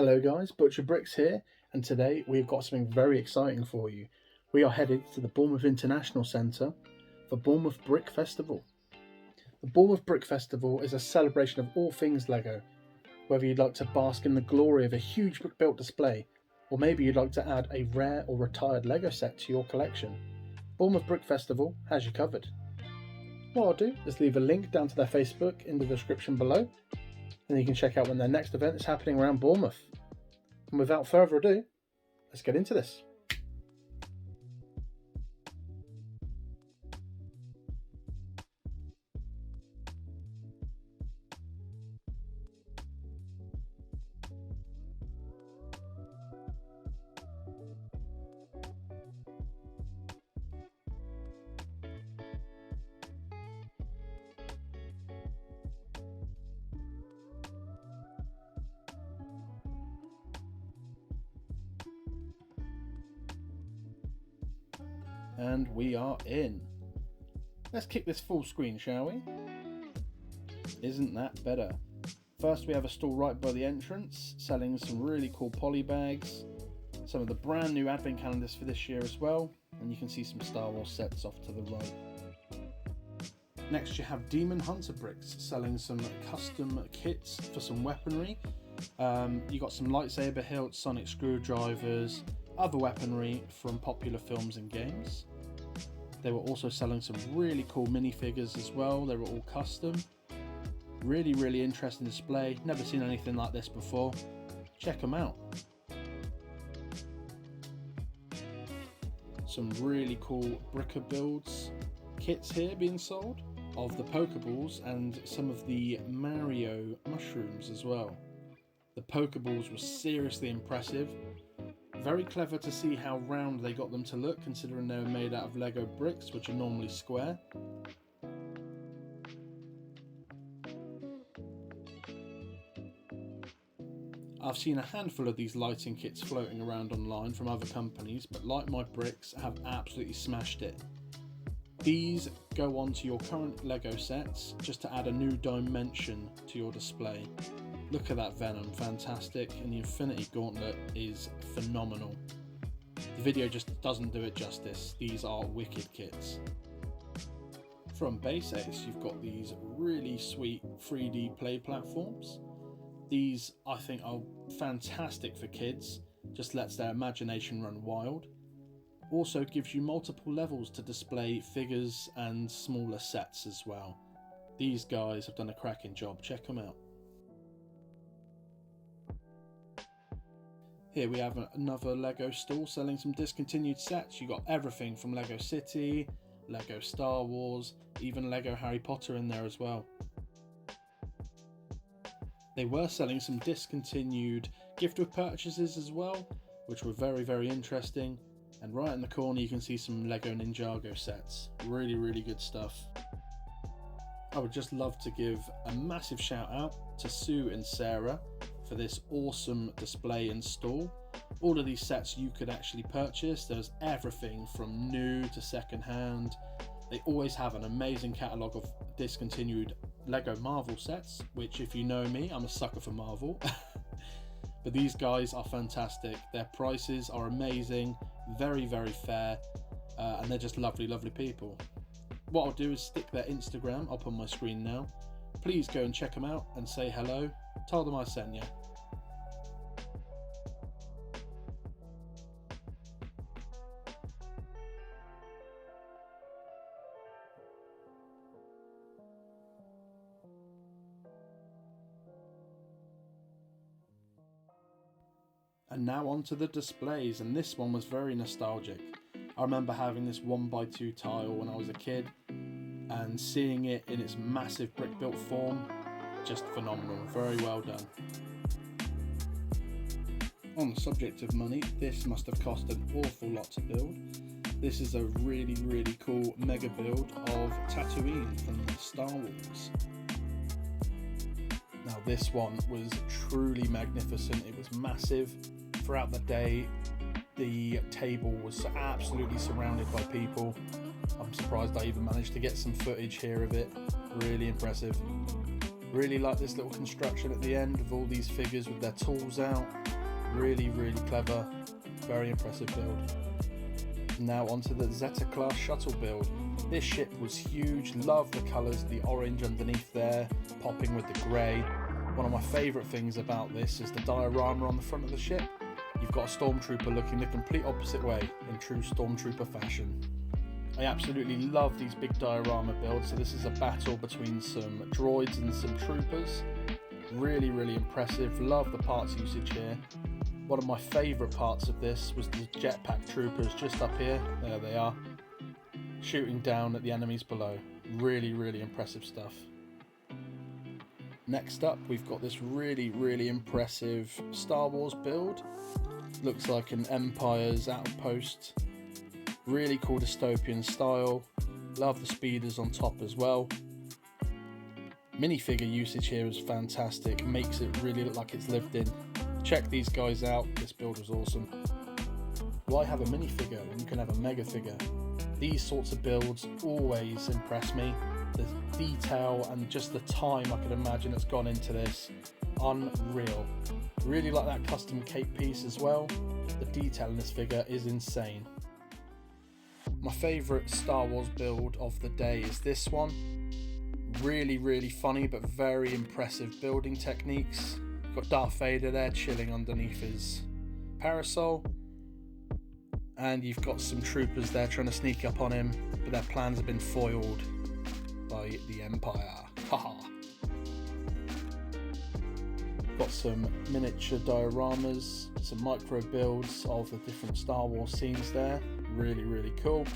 Hello guys, Butcher Bricks here, and today we've got something very exciting for you. We are headed to the Bournemouth International Centre for Bournemouth Brick Festival. The Bournemouth Brick Festival is a celebration of all things LEGO, whether you'd like to bask in the glory of a huge brick built display, or maybe you'd like to add a rare or retired LEGO set to your collection. Bournemouth Brick Festival has you covered. What I'll do is leave a link down to their Facebook in the description below, and you can check out when their next event is happening around Bournemouth. And without further ado, let's get into this. And we are in. Let's kick this full screen, shall we? Isn't that better? First we have a stall right by the entrance selling some really cool poly bags, some of the brand new advent calendars for this year as well, and you can see some Star Wars sets off to the right. Next you have Demon Hunter Bricks selling some custom kits for some weaponry. You got some lightsaber hilts, sonic screwdrivers, other weaponry from popular films and games. They were also selling some really cool minifigures as well. They were all custom. Really interesting display. Never seen anything like this before. Check them out. Some really cool Bricker Builds kits here being sold of the Pokeballs and some of the Mario mushrooms as well. The Pokeballs were seriously impressive. Very clever to see how round they got them to look, considering they were made out of Lego bricks, which are normally square. I've seen a handful of these lighting kits floating around online from other companies, but like my bricks, have absolutely smashed it. These go onto your current Lego sets just to add a new dimension to your display. Look at that Venom, fantastic, and the Infinity Gauntlet is phenomenal. The video just doesn't do it justice. These are wicked kits. From Base Ace, you've got these really sweet 3D play platforms. These I think are fantastic for kids, just lets their imagination run wild. Also gives you multiple levels to display figures and smaller sets as well. These guys have done a cracking job, check them out. Here we have another Lego stall selling some discontinued sets. You got everything from Lego City, Lego Star Wars, even Lego Harry Potter in there as well. They were selling some discontinued gift with purchases as well, which were very interesting. And right in the corner you can see some Lego Ninjago sets. Really good stuff. I would just love to give a massive shout out to Sue and Sarah for this awesome display and stall. All of these sets you could actually purchase. There's everything from new to second hand. They always have an amazing catalogue of discontinued Lego Marvel sets, which if you know me, I'm a sucker for Marvel. But these guys are fantastic. Their prices are amazing, very fair, and they're just lovely people. What I'll do is stick their Instagram up on my screen now. Please go and check them out and say hello. Tell them I sent you. And now on to the displays, and this one was very nostalgic. I remember having this 1x2 tile when I was a kid and seeing it in its massive brick built form. Just phenomenal, very well done. On the subject of money, this must have cost an awful lot to build. This is a really cool mega build of Tatooine from Star Wars. Now this one was truly magnificent, it was massive. Throughout the day, the table was absolutely surrounded by people. I'm surprised I even managed to get some footage here of it, really impressive. Really like this little construction at the end of all these figures with their tools out. Really, really clever. Very impressive build. Now onto the Zeta class shuttle build. This ship was huge. Love the colours, the orange underneath there, popping with the grey. One of my favourite things about this is the diorama on the front of the ship. You've got a stormtrooper looking the complete opposite way in true stormtrooper fashion. I absolutely love these big diorama builds. So this is a battle between some droids and some troopers. Really, really impressive. Love the parts usage here. One of my favourite parts of this was the jetpack troopers just up here. There they are, shooting down at the enemies below. Really, really impressive stuff. Next up, we've got this really, really impressive Star Wars build. Looks like an Empire's outpost. Really cool dystopian style. Love the speeders on top as well. Minifigure usage here is fantastic. Makes it really look like it's lived in. Check these guys out. This build was awesome. Why have a minifigure when you can have a mega figure? These sorts of builds always impress me. The detail and just the time I could imagine that's gone into this. Unreal. Really like that custom cape piece as well. The detail in this figure is insane. My favourite Star Wars build of the day is this one. Really, really funny but very impressive building techniques. Got Darth Vader there chilling underneath his parasol. And you've got some troopers there trying to sneak up on him, but their plans have been foiled by the Empire. Haha. Got some miniature dioramas, some micro builds of the different Star Wars scenes there. Really, really cool.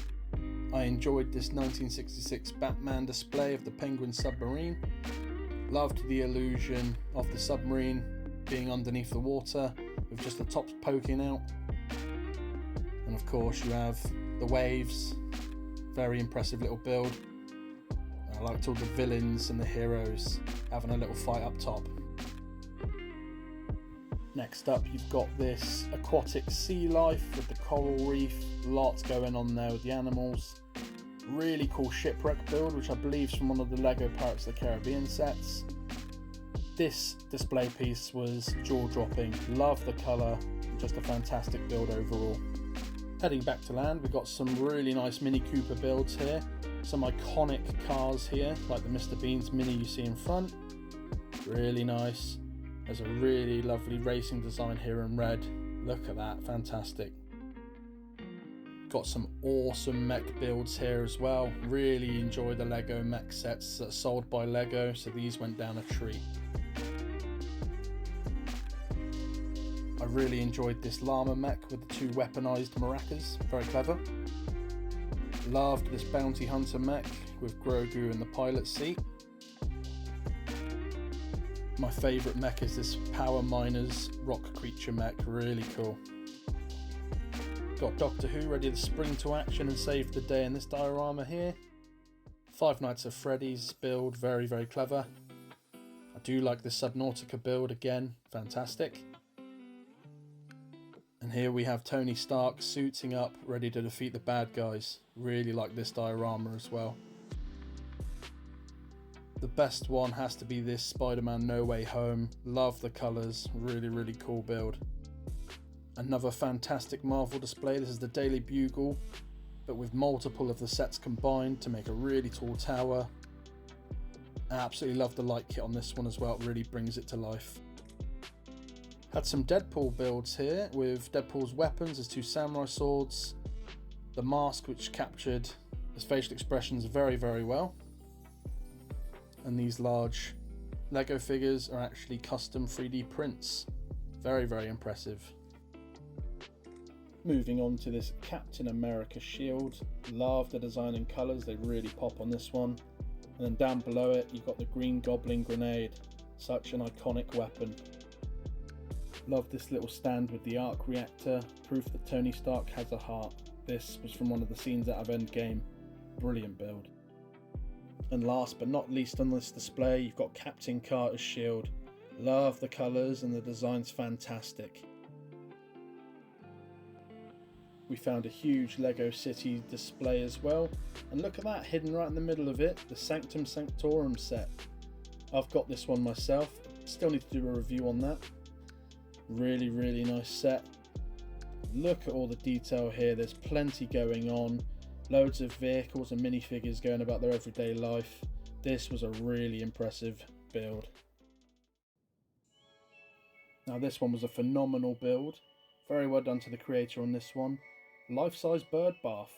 I enjoyed this 1966 Batman display of the Penguin submarine. Loved the illusion of the submarine being underneath the water with just the tops poking out. And of course you have the waves. Very impressive little build. I liked all the villains and the heroes having a little fight up top. Next up, you've got this aquatic sea life with the coral reef. Lots going on there with the animals. Really cool shipwreck build, which I believe is from one of the Lego Pirates of the Caribbean sets. This display piece was jaw-dropping. Love the colour. Just a fantastic build overall. Heading back to land, we've got some really nice Mini Cooper builds here. Some iconic cars here, like the Mr. Bean's Mini you see in front. Really nice. There's a really lovely racing design here in red. Look at that, fantastic. Got some awesome mech builds here as well. Really enjoy the Lego mech sets that are sold by Lego, so these went down a treat. I really enjoyed this llama mech with the two weaponized maracas, very clever. Loved this bounty hunter mech with Grogu in the pilot seat. My favourite mech is this Power Miners rock creature mech, really cool. Got Doctor Who ready to spring to action and save the day in this diorama here. Five Nights at Freddy's build, very, very clever. I do like this Subnautica build again, fantastic. And here we have Tony Stark suiting up, ready to defeat the bad guys. Really like this diorama as well. The best one has to be this Spider-Man No Way Home. Love the colours, really, really cool build. Another fantastic Marvel display. This is the Daily Bugle, but with multiple of the sets combined to make a really tall tower. I absolutely love the light kit on this one as well, it really brings it to life. Had some Deadpool builds here with Deadpool's weapons, his two samurai swords, the mask which captured his facial expressions very, very well. And these large Lego figures are actually custom 3D prints. Very, very impressive. Moving on to this Captain America shield. Love the design and colours, they really pop on this one. And then down below it, you've got the Green Goblin grenade. Such an iconic weapon. Love this little stand with the arc reactor. Proof that Tony Stark has a heart. This was from one of the scenes out of Endgame. Brilliant build. And last but not least on this display, you've got Captain Carter's shield. Love the colours and the design's fantastic. We found a huge Lego City display as well. And look at that, hidden right in the middle of it, the Sanctum Sanctorum set. I've got this one myself, still need to do a review on that. Really, really nice set. Look at all the detail here, there's plenty going on. Loads of vehicles and minifigures going about their everyday life. This was a really impressive build. Now this one was a phenomenal build. Very well done to the creator on this one. Life-size bird bath.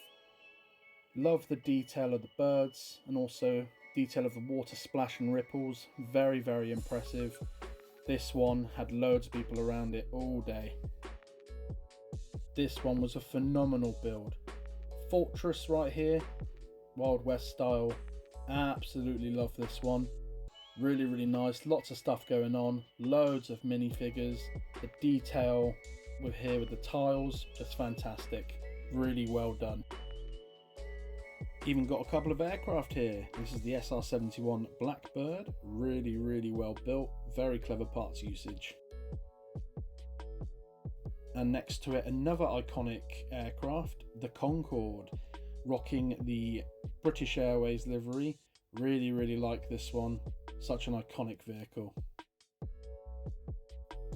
Love the detail of the birds and also detail of the water splash and ripples. Very, very impressive. This one had loads of people around it all day. This one was a phenomenal build. Fortress right here, Wild West style. Absolutely love this one. Really, really nice. Lots of stuff going on. Loads of minifigures. The detail with here with the tiles, just fantastic. Really well done. Even got a couple of aircraft here. This is the SR-71 Blackbird. Really, really well built. Very clever parts usage. And next to it, another iconic aircraft, the Concorde, rocking the British Airways livery. Really, really like this one. Such an iconic vehicle.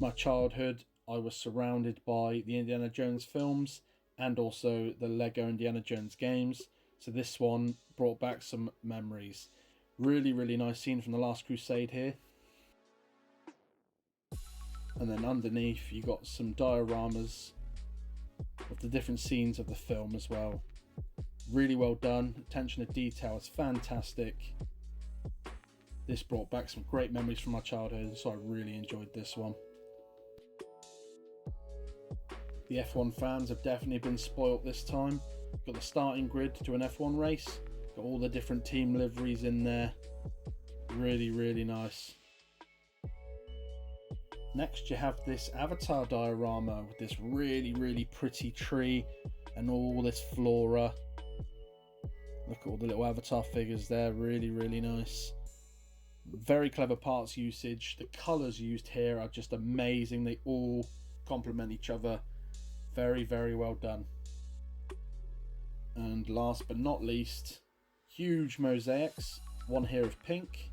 My childhood, I was surrounded by the Indiana Jones films and also the Lego Indiana Jones games. So this one brought back some memories. Really, really nice scene from The Last Crusade here. And then underneath you got some dioramas of the different scenes of the film as well. Really well done. Attention to detail is fantastic. This brought back some great memories from my childhood, so I really enjoyed this one. The F1 fans have definitely been spoilt this time. Got the starting grid to an F1 race. Got all the different team liveries in there. Really, really nice. Next you have this Avatar diorama with this really, really pretty tree and all this flora. Look at all the little Avatar figures there. Really, really nice. Very clever parts usage. The colours used here are just amazing. They all complement each other. Very, very well done. And last but not least, huge mosaics. One here of pink.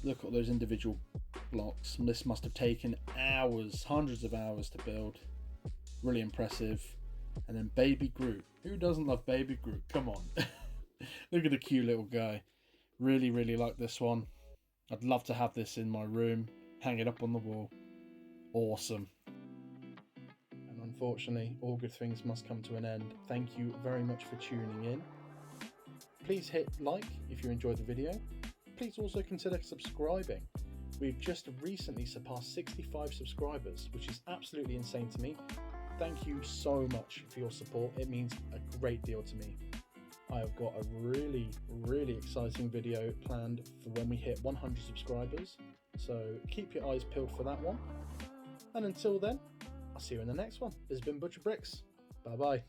Look at those individual blocks. This must have taken hours, hundreds of hours to build. Really impressive. And then Baby Groot. Who doesn't love Baby Groot? Come on. Look at the cute little guy. Really, really like this one. I'd love to have this in my room, hang it up on the wall. Awesome. And unfortunately, all good things must come to an end. Thank you very much for tuning in. Please hit like if you enjoyed the video. Please also consider subscribing. We've just recently surpassed 65 subscribers, which is absolutely insane to me. Thank you so much for your support. It means a great deal to me. I have got a really, really exciting video planned for when we hit 100 subscribers. So keep your eyes peeled for that one. And until then, I'll see you in the next one. This has been Butcher Bricks. Bye bye.